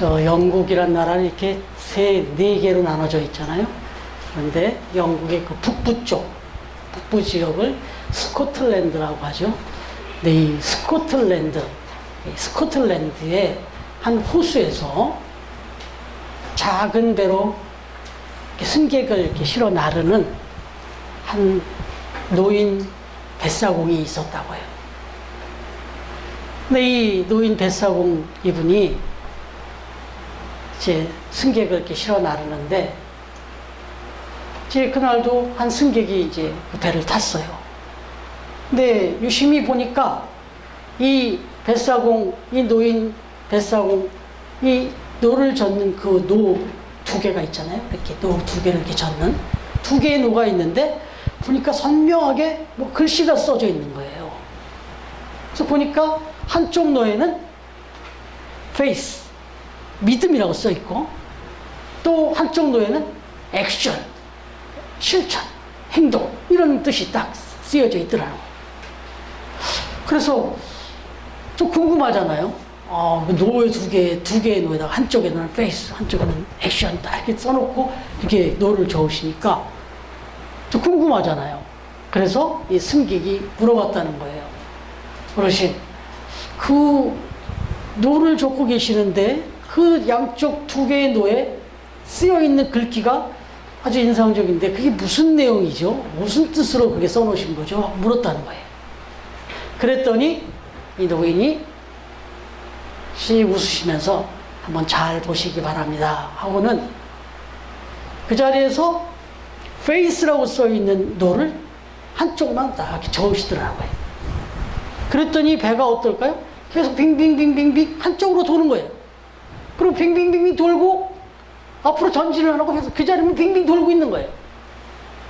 영국이란 나라는 이렇게 네 개로 나눠져 있잖아요. 그런데 영국의 그 북부 쪽, 북부 지역을 스코틀랜드라고 하죠. 근데 이 스코틀랜드의 한 호수에서 작은 배로 이렇게 승객을 이렇게 실어 나르는 한 노인 뱃사공이 있었다고 해요. 근데 이 노인 뱃사공 이분이 이제 승객을 이렇게 실어 나르는데, 이제 그날도 한 승객이 이제 그 배를 탔어요. 근데 유심히 보니까 이 뱃사공, 이 노인 뱃사공, 이 노를 젓는 그 노 두 개가 있잖아요. 이렇게 노 두 개를 이렇게 젓는 두 개의 노가 있는데, 보니까 선명하게 뭐 글씨가 써져 있는 거예요. 그래서 보니까 한쪽 노에는 faith, 믿음이라고 써 있고, 또 한쪽 노에는 액션, 실천, 행동, 이런 뜻이 딱 쓰여져 있더라고요. 그래서 좀 궁금하잖아요. 그 노에 두 개의 노에다가 한쪽에는 페이스, 한쪽에는 액션 딱 이렇게 써놓고 이렇게 노를 저으시니까 좀 궁금하잖아요. 그래서 이 승객이 물어봤다는 거예요. 어르신, 그 노를 적고 계시는데 그 양쪽 두 개의 노에 쓰여있는 글귀가 아주 인상적인데 그게 무슨 내용이죠? 무슨 뜻으로 그게 써놓으신 거죠? 물었다는 거예요. 그랬더니 이 노인이 씩 웃으시면서 한번 잘 보시기 바랍니다 하고는 그 자리에서 face라고 써있는 노를 한쪽만 딱 이렇게 저으시더라고요. 그랬더니 배가 어떨까요? 계속 빙빙빙빙빙 한쪽으로 도는 거예요. 그리고 빙빙빙빙 돌고 앞으로 전진을 안 하고 계속 그 자리만 빙빙 돌고 있는 거예요.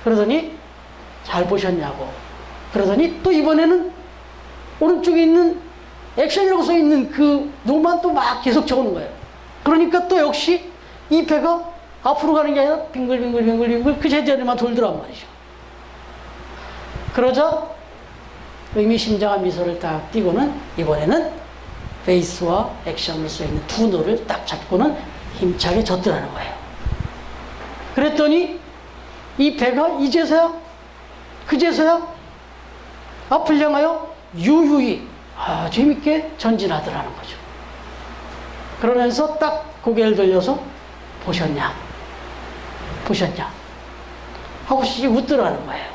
그러더니 잘 보셨냐고. 그러더니 또 이번에는 오른쪽에 있는 액션이라고 써 있는 그 노만 또 막 계속 적는 거예요. 그러니까 또 역시 이 배가 앞으로 가는 게 아니라 빙글빙글빙글빙글 그 제자리만 돌더란 말이죠. 그러자 의미심장한 미소를 딱 띄고는 이번에는 페이스와 액션을 써 있는 두 노를 딱 잡고는 힘차게 젓더라는 거예요. 그랬더니 이 배가 이제서야 그제서야 앞을 향하여 유유히 재밌게 전진하더라는 거죠. 그러면서 딱 고개를 돌려서 보셨냐 하고 웃더라는 거예요.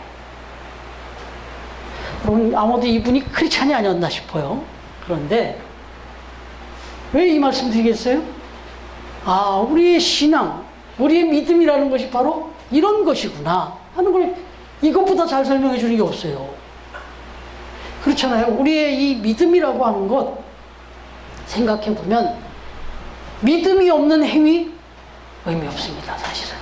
그럼 아무도 이분이 크리스찬이 아니었나 싶어요. 그런데 왜 이 말씀 드리겠어요? 우리의 신앙, 우리의 믿음이라는 것이 바로 이런 것이구나 하는 걸 이것보다 잘 설명해 주는 게 없어요. 그렇잖아요. 우리의 이 믿음이라고 하는 것 생각해 보면 믿음이 없는 행위 의미 없습니다, 사실은.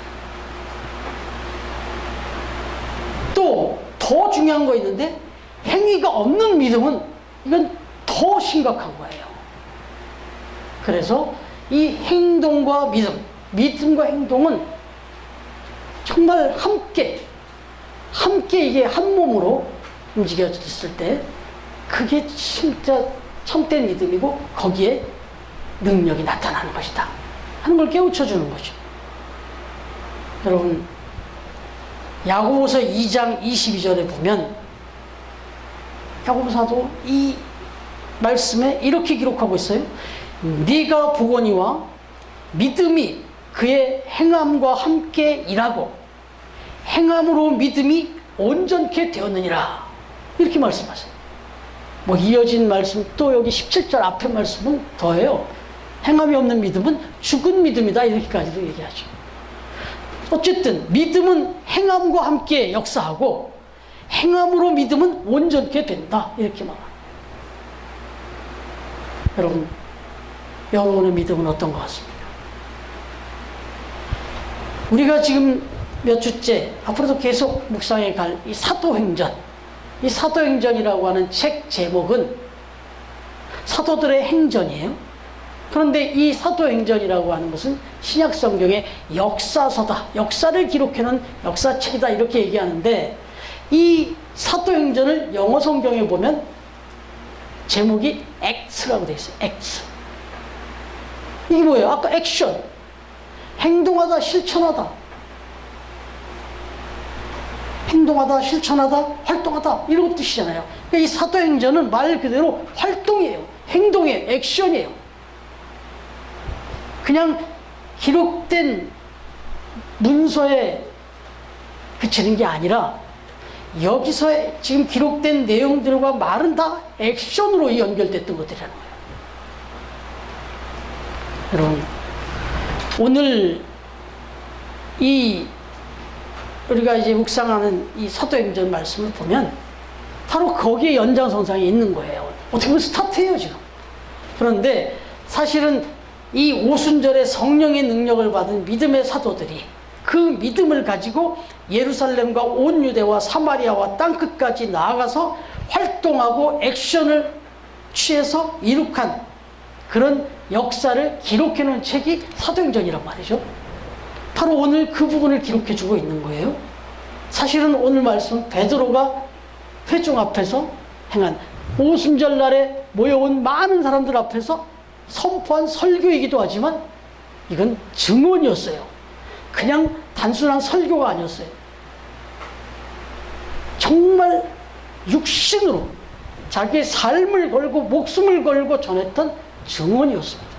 또 더 중요한 거 있는데 행위가 없는 믿음은 이건 더 심각한 거예요. 그래서 이 행동과 믿음과 행동은 정말 함께 이게 한 몸으로 움직여졌을 때 그게 진짜 참된 믿음이고 거기에 능력이 나타나는 것이다 하는 걸 깨우쳐 주는 거죠. 여러분, 야고보서 2장 22절에 보면 야고보 사도 이 말씀에 이렇게 기록하고 있어요. 네가 보거니와 믿음이 그의 행함과 함께 일하고 행함으로 믿음이 온전케 되었느니라, 이렇게 말씀하세요. 뭐 이어진 말씀 또 여기 17절 앞에 말씀은 더해요. 행함이 없는 믿음은 죽은 믿음이다, 이렇게까지도 얘기하죠. 어쨌든 믿음은 행함과 함께 역사하고 행함으로 믿음은 온전케 된다, 이렇게 말합니다. 여러분, 여러분의 믿음은 어떤 것 같습니까? 우리가 지금 몇 주째 앞으로도 계속 묵상해 갈 이 사도행전, 이 사도행전이라고 하는 책 제목은 사도들의 행전이에요. 그런데 이 사도행전이라고 하는 것은 신약성경의 역사서다, 역사를 기록해놓은 역사책이다, 이렇게 얘기하는데 이 사도행전을 영어 성경에 보면 제목이 Acts라고 되어 있어요. Acts. 이게 뭐예요? 아까 액션. 행동하다, 실천하다. 행동하다, 실천하다, 활동하다. 이런 뜻이잖아요. 그러니까 이 사도행전은 말 그대로 활동이에요. 행동이에요. 액션이에요. 그냥 기록된 문서에 그치는 게 아니라 여기서 지금 기록된 내용들과 말은 다 액션으로 연결됐던 것들이라는 거예요. 여러분, 오늘 우리가 이제 묵상하는 이 사도행전 말씀을 보면 바로 거기에 연장선상에 있는 거예요. 어떻게 보면 스타트예요, 지금. 그런데 사실은 이 오순절에 성령의 능력을 받은 믿음의 사도들이 그 믿음을 가지고 예루살렘과 온 유대와 사마리아와 땅끝까지 나아가서 활동하고 액션을 취해서 이룩한 그런 역사를 기록해놓은 책이 사도행전이란 말이죠. 바로 오늘 그 부분을 기록해주고 있는 거예요. 사실은 오늘 말씀 베드로가 회중 앞에서 행한 오순절 날에 모여온 많은 사람들 앞에서 선포한 설교이기도 하지만 이건 증언이었어요. 그냥 단순한 설교가 아니었어요. 정말 육신으로 자기의 삶을 걸고 목숨을 걸고 전했던 증언이었습니다.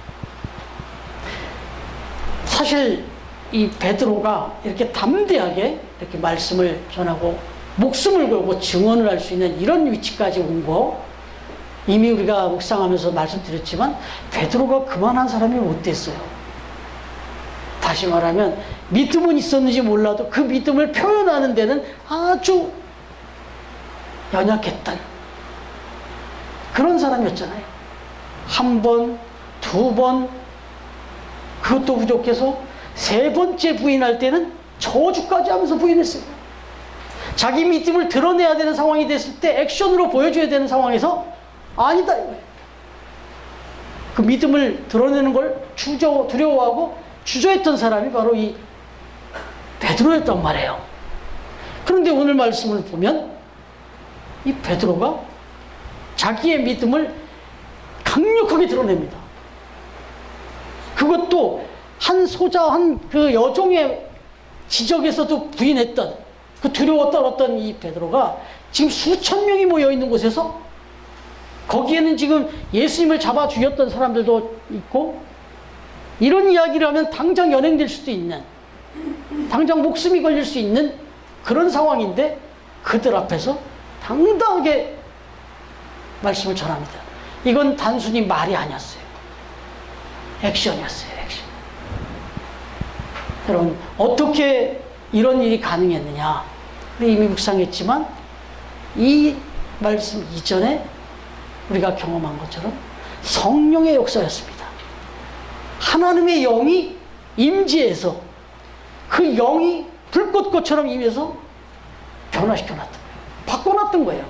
사실 이 베드로가 이렇게 담대하게 이렇게 말씀을 전하고 목숨을 걸고 증언을 할 수 있는 이런 위치까지 온 거, 이미 우리가 묵상하면서 말씀드렸지만 베드로가 그만한 사람이 못 됐어요. 다시 말하면 믿음은 있었는지 몰라도 그 믿음을 표현하는 데는 아주 연약했던 그런 사람이었잖아요. 한 번, 두 번, 그것도 부족해서 세 번째 부인할 때는 저주까지 하면서 부인했어요. 자기 믿음을 드러내야 되는 상황이 됐을 때 액션으로 보여줘야 되는 상황에서 아니다 이거예요. 그 믿음을 드러내는 걸 두려워하고 주저했던 사람이 바로 이 베드로였단 말이에요. 그런데 오늘 말씀을 보면 이 베드로가 자기의 믿음을 강력하게 드러냅니다. 그것도 한 그 여종의 지적에서도 부인했던 그 두려워 떨었던 이 베드로가 지금 수천 명이 모여 있는 곳에서 거기에는 지금 예수님을 잡아 죽였던 사람들도 있고 이런 이야기를 하면 당장 연행될 수도 있는, 당장 목숨이 걸릴 수 있는 그런 상황인데 그들 앞에서 당당하게 말씀을 전합니다. 이건 단순히 말이 아니었어요. 액션이었어요. 액션. 여러분, 어떻게 이런 일이 가능했느냐? 우리 이미 묵상했지만 이 말씀 이전에 우리가 경험한 것처럼 성령의 역사였습니다. 하나님의 영이 임재해서 그 영이 불꽃꽃처럼 임해서 변화시켜놨던 거예요. 바꿔놨던 거예요.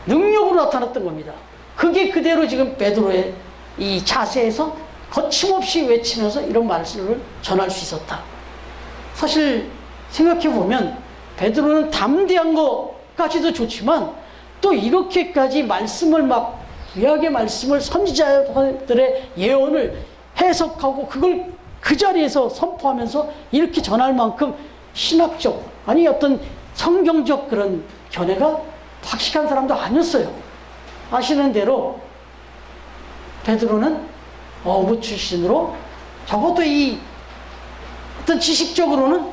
능력으로 나타났던 겁니다. 그게 그대로 지금 베드로의 이 자세에서 거침없이 외치면서 이런 말씀을 전할 수 있었다. 사실 생각해보면 베드로는 담대한 것까지도 좋지만 또 이렇게까지 말씀을 막 구약의 말씀을 선지자들의 예언을 해석하고 그걸 그 자리에서 선포하면서 이렇게 전할 만큼 신학적, 아니 어떤 성경적 그런 견해가 확실한 사람도 아니었어요. 아시는 대로 베드로는 어부 출신으로 적어도 이 어떤 지식적으로는,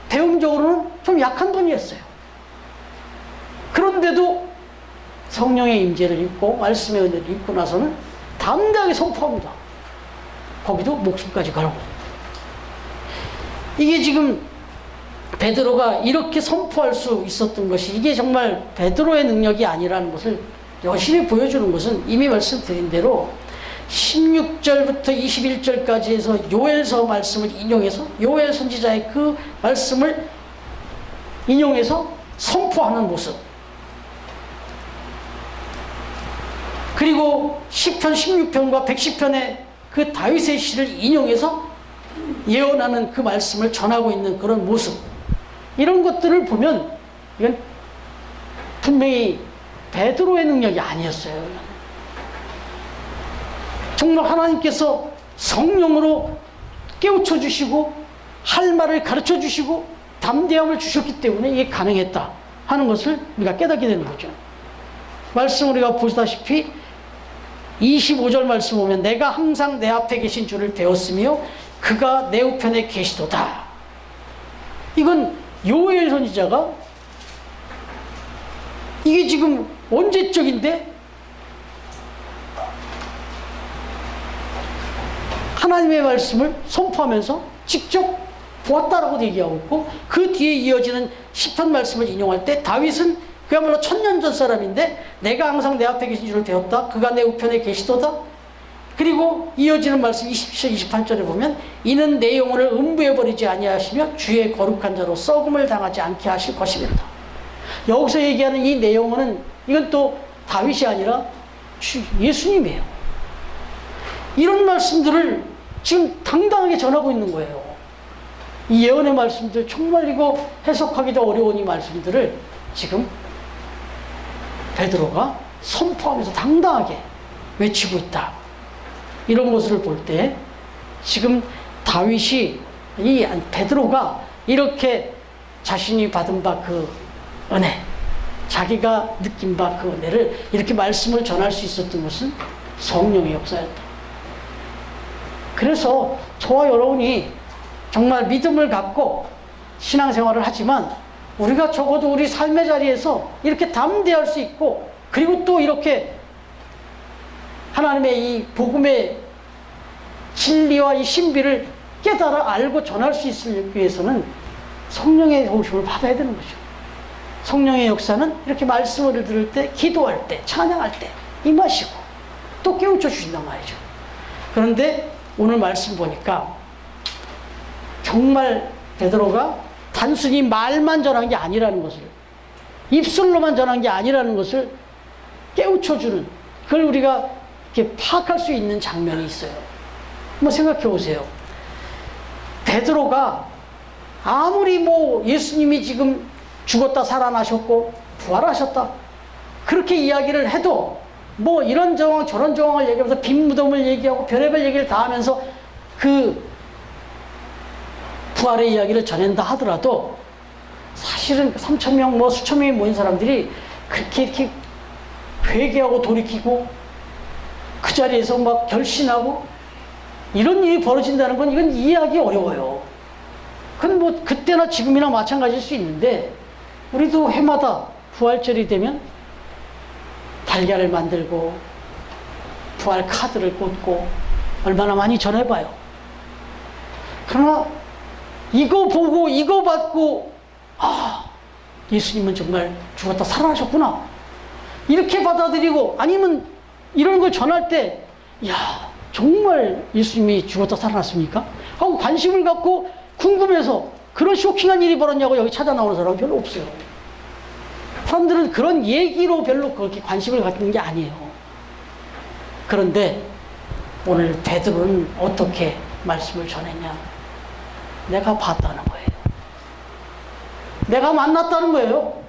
배움적으로는 좀 약한 분이었어요. 그런데도 성령의 임재를 입고 말씀의 은혜를 입고 나서는 담대하게 선포합니다. 거기도 목숨까지 걸고. 이게 지금 베드로가 이렇게 선포할 수 있었던 것이, 이게 정말 베드로의 능력이 아니라는 것을 여실히 보여주는 것은 이미 말씀드린 대로 16절부터 21절까지 해서 요엘서 말씀을 인용해서, 요엘 선지자의 그 말씀을 인용해서 선포하는 모습, 그리고 시편 16편과 110편의 그 다윗의 시를 인용해서 예언하는 그 말씀을 전하고 있는 그런 모습, 이런 것들을 보면 이건 분명히 베드로의 능력이 아니었어요. 정말 하나님께서 성령으로 깨우쳐 주시고 할 말을 가르쳐 주시고 담대함을 주셨기 때문에 이게 가능했다 하는 것을 우리가 깨닫게 되는 거죠. 말씀 우리가 보시다시피 25절 말씀 보면 내가 항상 내 앞에 계신 줄을 배웠으며 그가 내 우편에 계시도다. 이건 요엘 선지자가 이게 지금 언제적인데 하나님의 말씀을 선포하면서 직접 보았다라고 얘기하고 있고, 그 뒤에 이어지는 시편 말씀을 인용할 때 다윗은 그야말로 천년 전 사람인데 내가 항상 내 앞에 계신 줄을 배웠다. 그가 내 우편에 계시도다. 그리고 이어지는 말씀 27절 28절에 보면 이는 내 영혼을 음부해버리지 아니하시며 주의 거룩한 자로 썩음을 당하지 않게 하실 것입니다. 여기서 얘기하는 이 내 영혼은 이건 또 다윗이 아니라 예수님이에요. 이런 말씀들을 지금 당당하게 전하고 있는 거예요. 이 예언의 말씀들, 정말 이거 해석하기도 어려운 이 말씀들을 지금 베드로가 선포하면서 당당하게 외치고 있다. 이런 것을 볼 때 지금 다윗이, 이 베드로가 이렇게 자신이 받은 바 그 은혜, 자기가 느낀 바 그 은혜를 이렇게 말씀을 전할 수 있었던 것은 성령의 역사였다. 그래서 저와 여러분이 정말 믿음을 갖고 신앙생활을 하지만 우리가 적어도 우리 삶의 자리에서 이렇게 담대할 수 있고, 그리고 또 이렇게 하나님의 이 복음의 진리와 이 신비를 깨달아 알고 전할 수 있기 위해서는 성령의 도우심을 받아야 되는 거죠. 성령의 역사는 이렇게 말씀을 들을 때, 기도할 때, 찬양할 때 임하시고 또 깨우쳐 주신단 말이죠. 그런데 오늘 말씀 보니까 정말 베드로가 단순히 말만 전한 게 아니라는 것을, 입술로만 전한 게 아니라는 것을 깨우쳐주는, 그걸 우리가 이렇게 파악할 수 있는 장면이 있어요. 한번 생각해 보세요. 베드로가 아무리 뭐 예수님이 지금 죽었다 살아나셨고 부활하셨다 그렇게 이야기를 해도 뭐 이런 정황 저런 정황을 얘기하면서 빈 무덤을 얘기하고 별의별 얘기를 다 하면서 그 부활의 이야기를 전한다 하더라도 사실은 3,000명 뭐 수천 명이 모인 사람들이 그렇게 이렇게 회개하고 돌이키고 그 자리에서 막 결신하고 이런 일이 벌어진다는 건 이건 이해하기 어려워요. 그건 뭐 그때나 지금이나 마찬가지일 수 있는데, 우리도 해마다 부활절이 되면 달걀을 만들고 부활 카드를 꽂고 얼마나 많이 전해봐요. 그러나 이거 보고 이거 받고 아, 예수님은 정말 죽었다 살아나셨구나 이렇게 받아들이고, 아니면 이런 걸 전할 때 야, 정말 예수님이 죽었다 살아났습니까? 하고 관심을 갖고 궁금해서 그런 쇼킹한 일이 벌었냐고 여기 찾아 나오는 사람은 별로 없어요. 사람들은 그런 얘기로 별로 그렇게 관심을 갖는 게 아니에요. 그런데 오늘 베드로는 어떻게 말씀을 전했냐? 내가 봤다는 거예요. 내가 만났다는 거예요.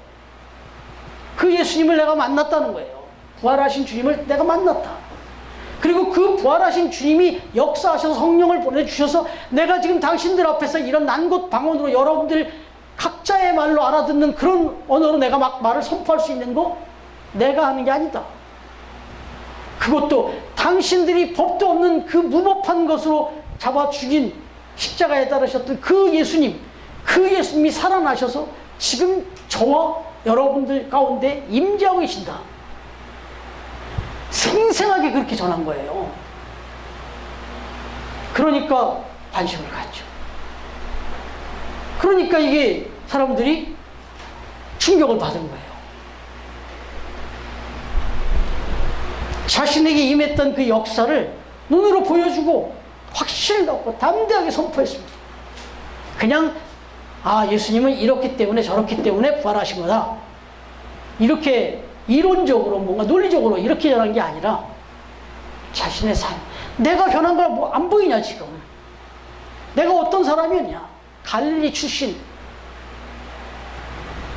그 예수님을 내가 만났다는 거예요. 부활하신 주님을 내가 만났다. 그리고 그 부활하신 주님이 역사하셔서 성령을 보내주셔서 내가 지금 당신들 앞에서 이런 난곳 방언으로 여러분들 각자의 말로 알아듣는 그런 언어로 내가 막 말을 선포할 수 있는 거 내가 하는 게 아니다. 그것도 당신들이 법도 없는 그 무법한 것으로 잡아 죽인 십자가에 따르셨던 그 예수님이 살아나셔서 지금 저와 여러분들 가운데 임재하고 계신다. 생생하게 그렇게 전한 거예요. 그러니까 관심을 갖죠. 그러니까 이게 사람들이 충격을 받은 거예요. 자신에게 임했던 그 역사를 눈으로 보여주고 확신을 갖고 담대하게 선포했습니다. 그냥 아, 예수님은 이렇기 때문에 저렇기 때문에 부활하신 거다, 이렇게 이론적으로 뭔가 논리적으로 이렇게 전한 게 아니라 자신의 삶, 내가 변한 걸 뭐 안 보이냐 지금? 내가 어떤 사람이었냐? 갈릴리 출신,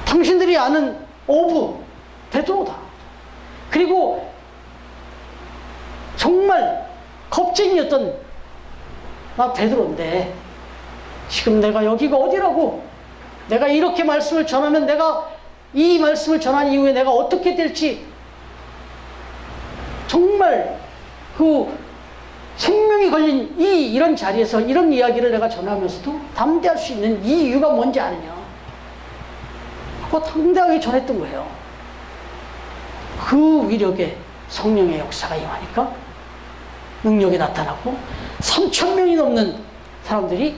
당신들이 아는 어부 베드로다. 그리고 정말 겁쟁이였던 나 베드로인데 지금 내가 여기가 어디라고? 내가 이렇게 말씀을 전하면 내가 이 말씀을 전한 이후에 내가 어떻게 될지 정말 그 생명이 걸린 이런 자리에서 이런 이야기를 내가 전하면서도 담대할 수 있는 이 이유가 뭔지 아느냐? 그거 당당하게 전했던 거예요. 그 위력에 성령의 역사가 임하니까 능력이 나타나고 3,000명이 넘는 사람들이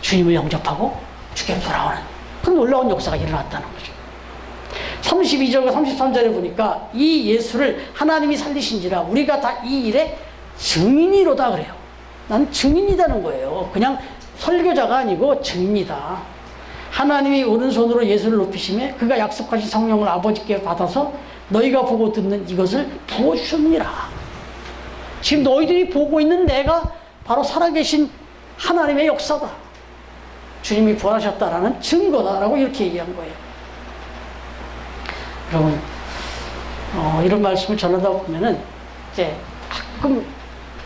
주님을 영접하고 주께 돌아오는 그 놀라운 역사가 일어났다는 거죠. 32절과 33절에 보니까 이 예수를 하나님이 살리신지라 우리가 다 이 일의 증인이로다 그래요. 난 증인이라는 거예요. 그냥 설교자가 아니고 증인이다. 하나님이 오른손으로 예수를 높이시매 그가 약속하신 성령을 아버지께 받아서 너희가 보고 듣는 이것을 부어주셨느니라. 지금 너희들이 보고 있는 내가 바로 살아계신 하나님의 역사다. 주님이 부활하셨다라는 증거다라고 이렇게 얘기한 거예요. 여러분, 이런 말씀을 전하다 보면은 이제 가끔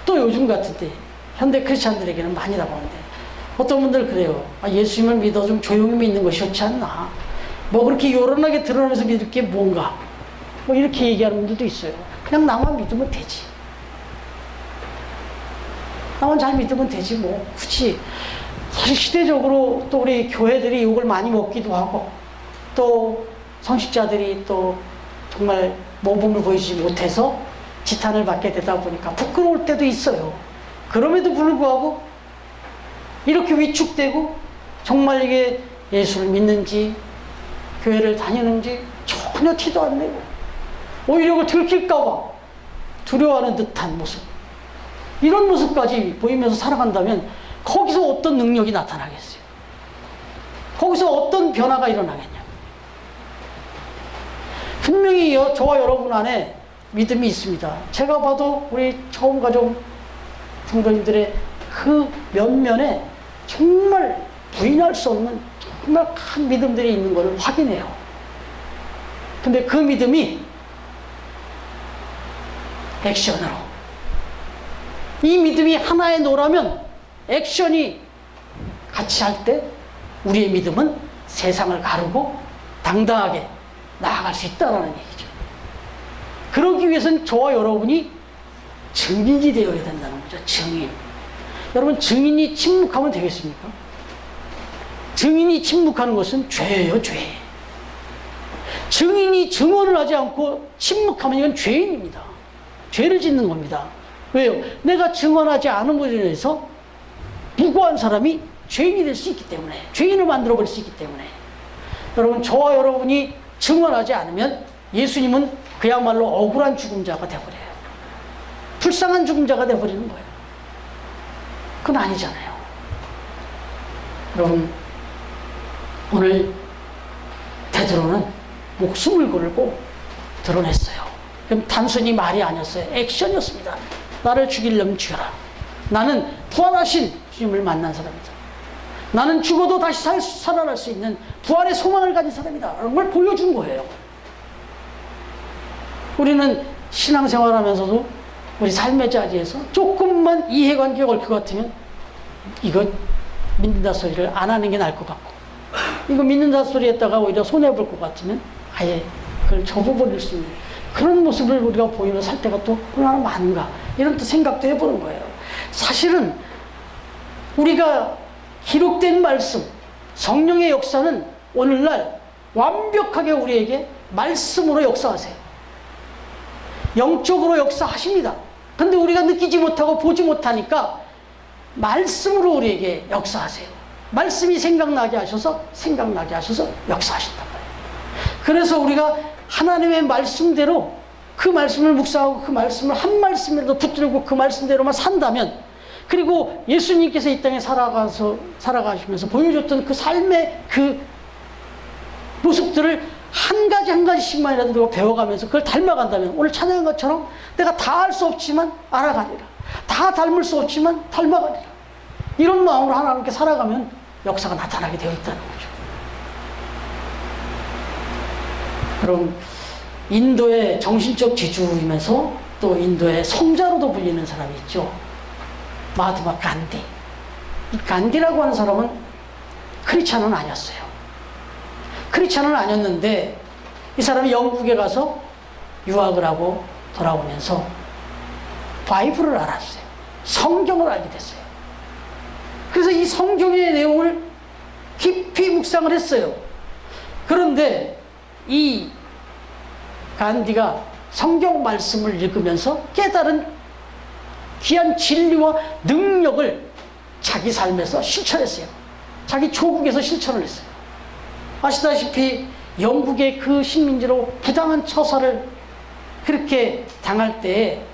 또 요즘 같은데 현대 크리스찬들에게는 많이 나오는데 어떤 분들 그래요. 예수님을 믿어 좀 조용히 믿는 것이 좋지 않나. 뭐 그렇게 요란하게 드러내면서 믿을 게 뭔가. 뭐 이렇게 얘기하는 분들도 있어요. 그냥 나만 믿으면 되지. 나만 잘 믿으면 되지 뭐 굳이. 사실 시대적으로 또 우리 교회들이 욕을 많이 먹기도 하고 또 성직자들이 또 정말 모범을 보이지 못해서 지탄을 받게 되다 보니까 부끄러울 때도 있어요. 그럼에도 불구하고 이렇게 위축되고 정말 이게 예수를 믿는지 교회를 다니는지 전혀 티도 안 내고 오히려 그걸 들킬까봐 두려워하는 듯한 모습, 이런 모습까지 보이면서 살아간다면 거기서 어떤 능력이 나타나겠어요? 거기서 어떤 변화가 일어나겠냐? 분명히 저와 여러분 안에 믿음이 있습니다. 제가 봐도 우리 처음 가족 성도님들의 그 면면에 정말 부인할 수 없는 정말 큰 믿음들이 있는 것을 확인해요. 근데 그 믿음이 액션으로, 이 믿음이 하나의 노라면 액션이 같이 할 때 우리의 믿음은 세상을 가르고 당당하게 나아갈 수 있다는 얘기죠. 그러기 위해서는 저와 여러분이 증인이 되어야 된다는 거죠. 증인. 여러분, 증인이 침묵하면 되겠습니까? 증인이 침묵하는 것은 죄예요, 죄. 증인이 증언을 하지 않고 침묵하면 이건 죄인입니다. 죄를 짓는 겁니다. 왜요? 내가 증언하지 않음으로 인해서 무고한 사람이 죄인이 될 수 있기 때문에, 죄인을 만들어버릴 수 있기 때문에. 여러분, 저와 여러분이 증언하지 않으면 예수님은 그야말로 억울한 죽음자가 되어버려요. 불쌍한 죽음자가 되어버리는 거예요. 그건 아니잖아요. 여러분, 오늘 베드로는 목숨을 걸고 드러냈어요. 그럼 단순히 말이 아니었어요. 액션이었습니다. 나를 죽이려면 죽여라. 나는 부활하신 주님을 만난 사람이다. 나는 죽어도 다시 살아날 수 있는 부활의 소망을 가진 사람이다. 라는 걸 보여준 거예요. 우리는 신앙생활 하면서도 우리 삶의 자리에서 조금만 이해관계가 올 것 같으면 이거 믿는다 소리를 안 하는 게 나을 것 같고, 이거 믿는다 소리 했다가 오히려 손해볼 것 같으면 아예 그걸 접어버릴 수 있는 그런 모습을 우리가 보이며 살 때가 또 얼마나 많은가, 이런 또 생각도 해보는 거예요. 사실은 우리가 기록된 말씀, 성령의 역사는 오늘날 완벽하게 우리에게 말씀으로 역사하세요. 영적으로 역사하십니다. 근데 우리가 느끼지 못하고 보지 못하니까 말씀으로 우리에게 역사하세요. 말씀이 생각나게 하셔서 역사하신단 말이에요. 그래서 우리가 하나님의 말씀대로 그 말씀을 묵상하고 그 말씀을 한 말씀이라도 붙들고 그 말씀대로만 산다면, 그리고 예수님께서 이 땅에 살아가시면서 보여줬던 그 삶의 그 모습들을 한 가지 한 가지씩만이라도 우리가 배워가면서 그걸 닮아간다면, 오늘 찬양한 것처럼 내가 다 할 수 없지만 알아가리라, 다 닮을 수 없지만 닮아가리라, 이런 마음으로 하나님께 살아가면 역사가 나타나게 되어 있다는 거죠. 여러분, 인도의 정신적 지주이면서 또 인도의 성자로도 불리는 사람이 있죠. 마하트마 간디. 이 간디라고 하는 사람은 크리스찬은 아니었어요. 크리스찬은 아니었는데 이 사람이 영국에 가서 유학을 하고 돌아오면서 바이블을 알았어요. 성경을 알게 됐어요. 그래서 이 성경의 내용을 깊이 묵상을 했어요. 그런데 이 간디가 성경 말씀을 읽으면서 깨달은 귀한 진리와 능력을 자기 삶에서 실천했어요. 자기 조국에서 실천을 했어요. 아시다시피 영국의 그 식민지로 부당한 처사를 그렇게 당할 때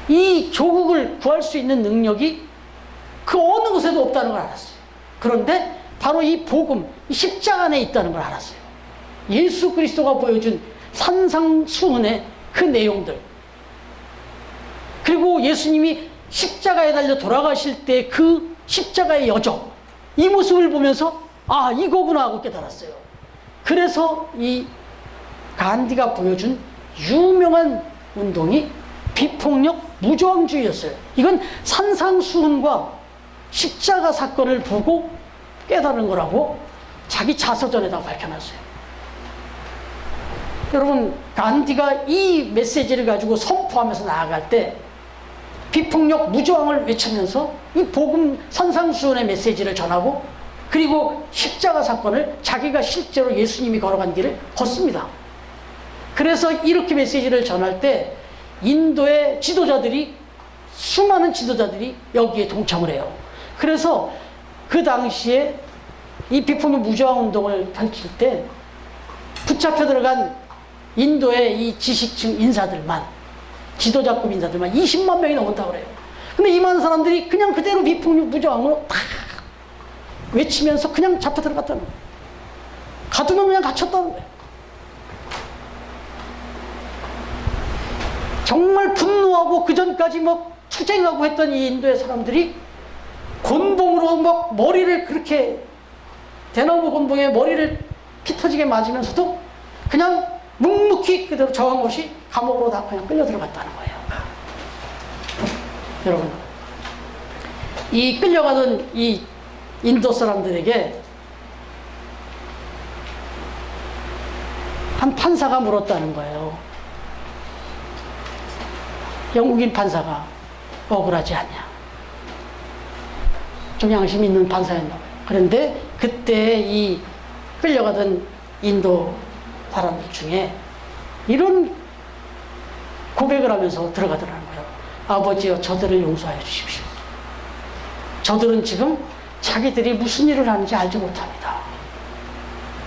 이 조국을 구할 수 있는 능력이 그 어느 곳에도 없다는 걸 알았어요. 그런데 바로 이 복음, 이 십자가 안에 있다는 걸 알았어요. 예수 그리스도가 보여준 산상수훈의 그 내용들, 그리고 예수님이 십자가에 달려 돌아가실 때 그 십자가의 여정, 이 모습을 보면서 아, 이거구나 하고 깨달았어요. 그래서 이 간디가 보여준 유명한 운동이 비폭력 무저항주의였어요. 이건 산상수훈과 십자가 사건을 보고 깨달은 거라고 자기 자서전에다 밝혀놨어요. 여러분, 간디가 이 메시지를 가지고 선포하면서 나아갈 때 비폭력 무저항을 외치면서 이 복음 산상수훈의 메시지를 전하고, 그리고 십자가 사건을 자기가 실제로 예수님이 걸어간 길을 걷습니다. 그래서 이렇게 메시지를 전할 때 인도의 지도자들이, 수많은 지도자들이 여기에 동참을 해요. 그래서 그 당시에 이 비폭력 무저항 운동을 펼칠 때 붙잡혀 들어간 인도의 이 지식층 인사들만, 지도자급 인사들만 20만 명이 넘었다고 그래요. 근데 이 많은 사람들이 그냥 그대로 비폭력 무저항으로 탁 외치면서 그냥 잡혀 들어갔다는 거예요. 가두면 그냥 갇혔다는 거예요. 정말 분노하고 그전까지 막 투쟁하고 했던 이 인도의 사람들이 곤봉으로 막 머리를 그렇게, 대나무 곤봉에 머리를 피 터지게 맞으면서도 그냥 묵묵히 그대로 정한 것이 감옥으로 다 그냥 끌려 들어갔다는 거예요. 여러분, 이 끌려가던 이 인도 사람들에게 한 판사가 물었다는 거예요. 영국인 판사가 억울하지 않냐. 좀 양심 있는 판사였나 봐요. 그런데 그때 이 끌려가던 인도 사람들 중에 이런 고백을 하면서 들어가더라는 거예요. 아버지여, 저들을 용서하여 주십시오. 저들은 지금 자기들이 무슨 일을 하는지 알지 못합니다.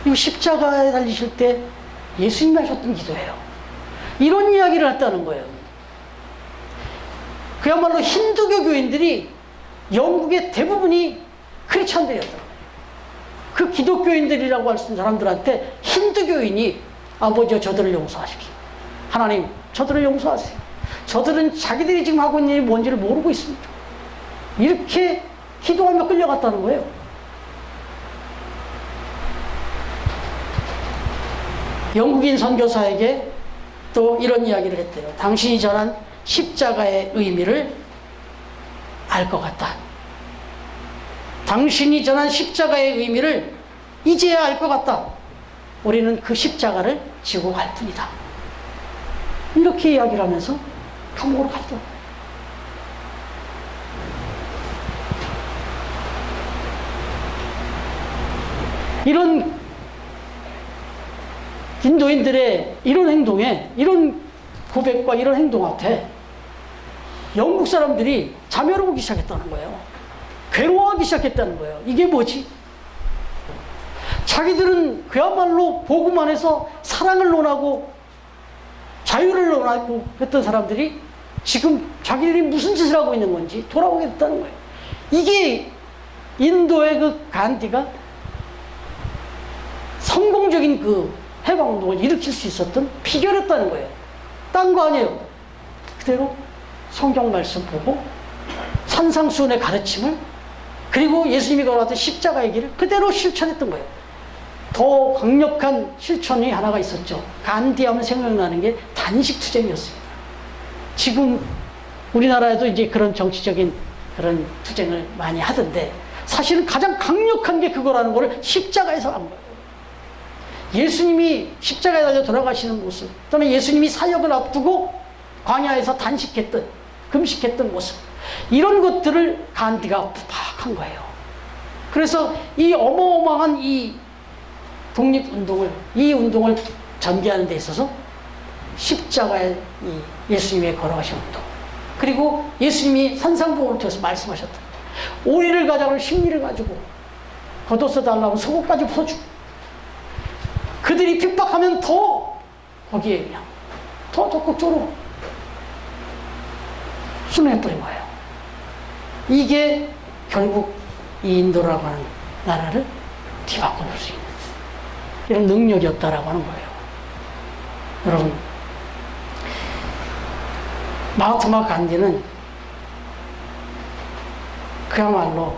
이거 십자가에 달리실 때 예수님이 하셨던 기도예요. 이런 이야기를 했다는 거예요. 그야말로 힌두교 교인들이 영국의 대부분이 크리스찬들이었다는 거예요. 그 기독교인들이라고 할 수 있는 사람들한테 힌두교인이 아버지여, 저들을 용서하십시오. 하나님, 저들을 용서하세요. 저들은 자기들이 지금 하고 있는 일이 뭔지를 모르고 있습니다. 이렇게 기도하며 끌려갔다는 거예요. 영국인 선교사에게 또 이런 이야기를 했대요. 당신이 전한 십자가의 의미를 알 것 같다. 당신이 전한 십자가의 의미를 이제야 알 것 같다. 우리는 그 십자가를 지고 갈 뿐이다. 이렇게 이야기를 하면서 감옥으로 갔죠. 이런 인도인들의 이런 행동에, 이런 고백과 이런 행동 앞에 영국 사람들이 자멸을 보기 시작했다는 거예요. 괴로워하기 시작했다는 거예요. 이게 뭐지? 자기들은 그야말로 복음 안에서 사랑을 논하고 자유를 논하고 했던 사람들이 지금 자기들이 무슨 짓을 하고 있는 건지 돌아보게 됐다는 거예요. 이게 인도의 그 간디가 성공적인 그 해방운동을 일으킬 수 있었던 비결이었다는 거예요. 딴 거 아니에요. 그대로 성경 말씀 보고 산상수훈의 가르침을, 그리고 예수님이 걸어왔던 십자가의 길을 그대로 실천했던 거예요. 더 강력한 실천이 하나가 있었죠. 간디하면 생각나는 게 단식투쟁이었습니다. 지금 우리나라에도 이제 그런 정치적인 그런 투쟁을 많이 하던데 사실은 가장 강력한 게 그거라는 것을 십자가에서 안 거예요. 예수님이 십자가에 달려 돌아가시는 모습, 또는 예수님이 사역을 앞두고 광야에서 단식했던, 금식했던 모습, 이런 것들을 간디가 파악한 거예요. 그래서 이 어마어마한 이 독립운동을, 이 운동을 전개하는 데 있어서 십자가에 예수님의 걸어가신 운동, 그리고 예수님이 산상복음을 통해서 말씀하셨던 오리를 가져갈 심리를 가지고 겉옷을 달라고 속옷까지 벗어주고, 그들이 핍박하면 더 거기에 그냥 더 적극적으로 순응해버린 거예요. 이게 결국 이 인도라고 하는 나라를 뒤바꿔놓을 수 있는 이런 능력이었다라고 하는 거예요. 여러분, 마하트마 간디는 그야말로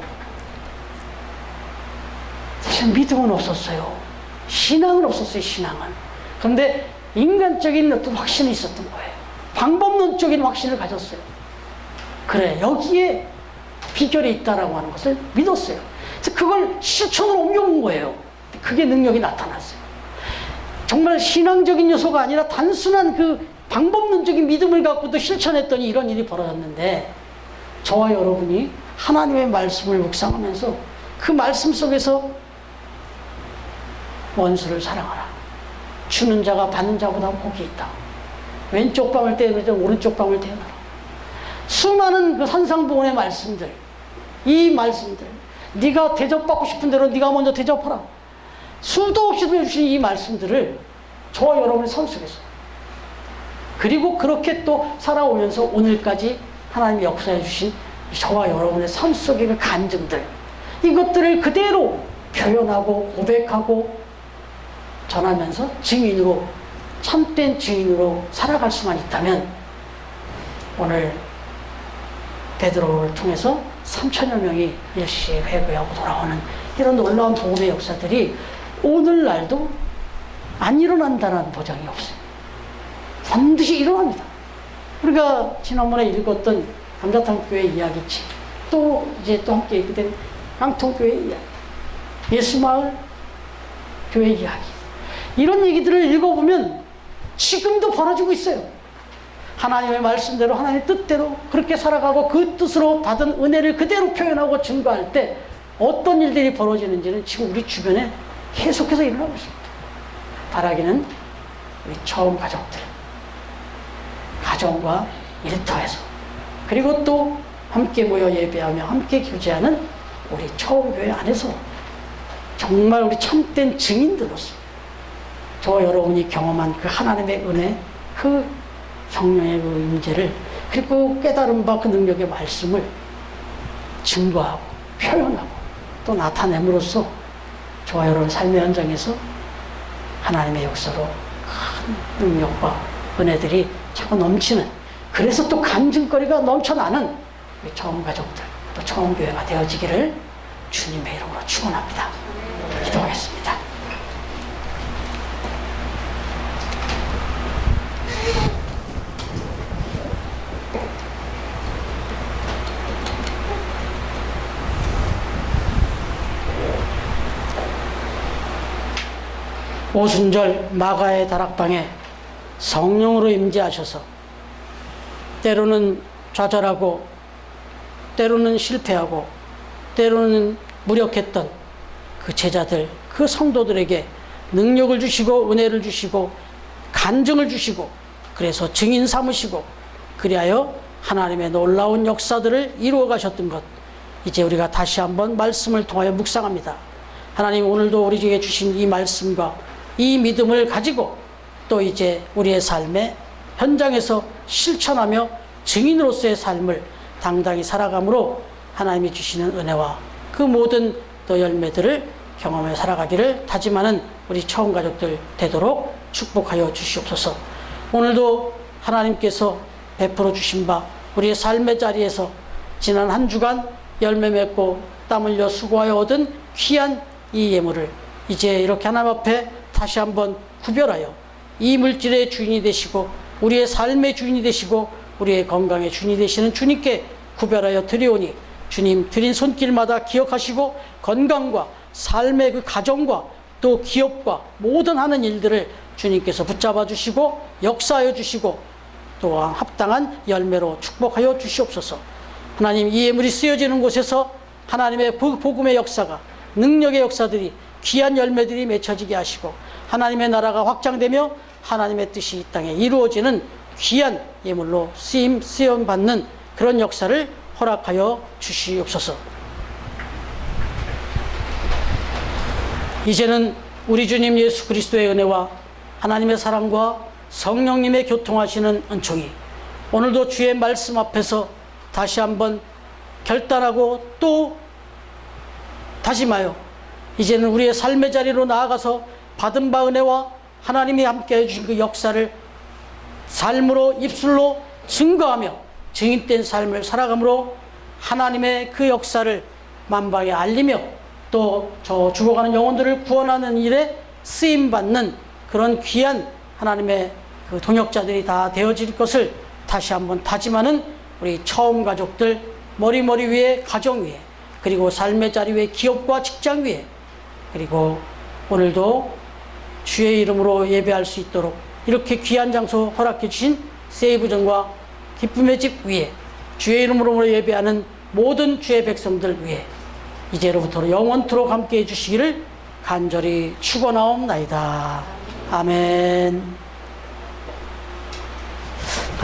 사실 믿음은 없었어요. 신앙은 없었어요. 신앙은. 그런데 인간적인 어떤 확신이 있었던 거예요. 방법론적인 확신을 가졌어요. 그래, 여기에 비결이 있다라고 하는 것을 믿었어요. 그래서 그걸 실천으로 옮겨온 거예요. 그게 능력이 나타났어요. 정말 신앙적인 요소가 아니라 단순한 그 방법론적인 믿음을 갖고도 실천했더니 이런 일이 벌어졌는데, 저와 여러분이 하나님의 말씀을 묵상하면서 그 말씀 속에서 원수를 사랑하라, 주는 자가 받는 자보다 복이 있다, 왼쪽 방을 떼어내자 오른쪽 방을 떼어내라, 수많은 그 산상복음의 말씀들, 이 말씀들, 네가 대접받고 싶은 대로 네가 먼저 대접하라, 수도 없이 들려주신 이 말씀들을 저와 여러분의 삶 속에서, 그리고 그렇게 또 살아오면서 오늘까지 하나님이 역사해 주신 저와 여러분의 삶 속의 그 간증들, 이것들을 그대로 표현하고 고백하고 전하면서 증인으로, 참된 증인으로 살아갈 수만 있다면 오늘 베드로를 통해서 3천여 명이 일시에 회개하고 돌아오는 이런 놀라운 복음의 역사들이 오늘날도 안 일어난다는 보장이 없어요. 반드시 일어납니다. 우리가 지난번에 읽었던 감자탕교회 이야기지, 또 이제 또 함께 읽게 된 깡통교회 이야기, 예수마을 교회 이야기, 이런 얘기들을 읽어보면 지금도 벌어지고 있어요. 하나님의 말씀대로, 하나님의 뜻대로 그렇게 살아가고 그 뜻으로 받은 은혜를 그대로 표현하고 증거할 때 어떤 일들이 벌어지는지는 지금 우리 주변에 계속해서 일어나고 있습니다. 바라기는 우리 처음 가족들, 가정과 일터에서, 그리고 또 함께 모여 예배하며 함께 교제하는 우리 처음 교회 안에서 정말 우리 참된 증인들로서 저와 여러분이 경험한 그 하나님의 은혜, 그 성령의 그 임재를, 그리고 깨달은 바 그 능력의 말씀을 증거하고 표현하고 또 나타냄으로써 저와 여러분 삶의 현장에서 하나님의 역사로 큰 능력과 은혜들이 자꾸 넘치는, 그래서 또 간증거리가 넘쳐나는 우리 처음 가족들, 또 처음 교회가 되어지기를 주님의 이름으로 축원합니다. 기도하겠습니다. 오순절 마가의 다락방에 성령으로 임재하셔서 때로는 좌절하고 때로는 실패하고 때로는 무력했던 그 제자들, 그 성도들에게 능력을 주시고 은혜를 주시고 간증을 주시고, 그래서 증인 삼으시고, 그리하여 하나님의 놀라운 역사들을 이루어 가셨던 것, 이제 우리가 다시 한번 말씀을 통하여 묵상합니다. 하나님, 오늘도 우리에게 주신 이 말씀과 이 믿음을 가지고 또 이제 우리의 삶의 현장에서 실천하며 증인으로서의 삶을 당당히 살아감으로 하나님이 주시는 은혜와 그 모든 또 열매들을 경험해 살아가기를 다짐하는 우리 처음 가족들 되도록 축복하여 주시옵소서. 오늘도 하나님께서 베풀어 주신 바 우리의 삶의 자리에서 지난 한 주간 열매 맺고 땀 흘려 수고하여 얻은 귀한 이 예물을 이제 이렇게 하나님 앞에 다시 한번 구별하여 이 물질의 주인이 되시고 우리의 삶의 주인이 되시고 우리의 건강의 주인이 되시는 주님께 구별하여 드리오니 주님 드린 손길마다 기억하시고 건강과 삶의 그 가정과 또 기업과 모든 하는 일들을 주님께서 붙잡아 주시고 역사하여 주시고 또한 합당한 열매로 축복하여 주시옵소서. 하나님, 이 예물이 쓰여지는 곳에서 하나님의 복음의 역사가, 능력의 역사들이, 귀한 열매들이 맺혀지게 하시고 하나님의 나라가 확장되며 하나님의 뜻이 이 땅에 이루어지는 귀한 예물로 쓰임받는 그런 역사를 허락하여 주시옵소서. 이제는 우리 주님 예수 그리스도의 은혜와 하나님의 사랑과 성령님의 교통하시는 은총이 오늘도 주의 말씀 앞에서 다시 한번 결단하고 또 다짐하여 이제는 우리의 삶의 자리로 나아가서 받은 바 은혜와 하나님이 함께 해주신 그 역사를 삶으로 입술로 증거하며 증인된 삶을 살아감으로 하나님의 그 역사를 만방에 알리며 또 저 죽어가는 영혼들을 구원하는 일에 쓰임받는 그런 귀한 하나님의 그 동역자들이 다 되어질 것을 다시 한번 다짐하는 우리 처음 가족들, 머리 위에 가정 위에, 그리고 삶의 자리 위에 기업과 직장 위에, 그리고 오늘도 주의 이름으로 예배할 수 있도록 이렇게 귀한 장소 허락해 주신 세이브전과 기쁨의 집 위에 주의 이름으로 예배하는 모든 주의 백성들 위에 이제로부터 영원토록 함께 해주시기를 간절히 축원하옵나이다. 아멘.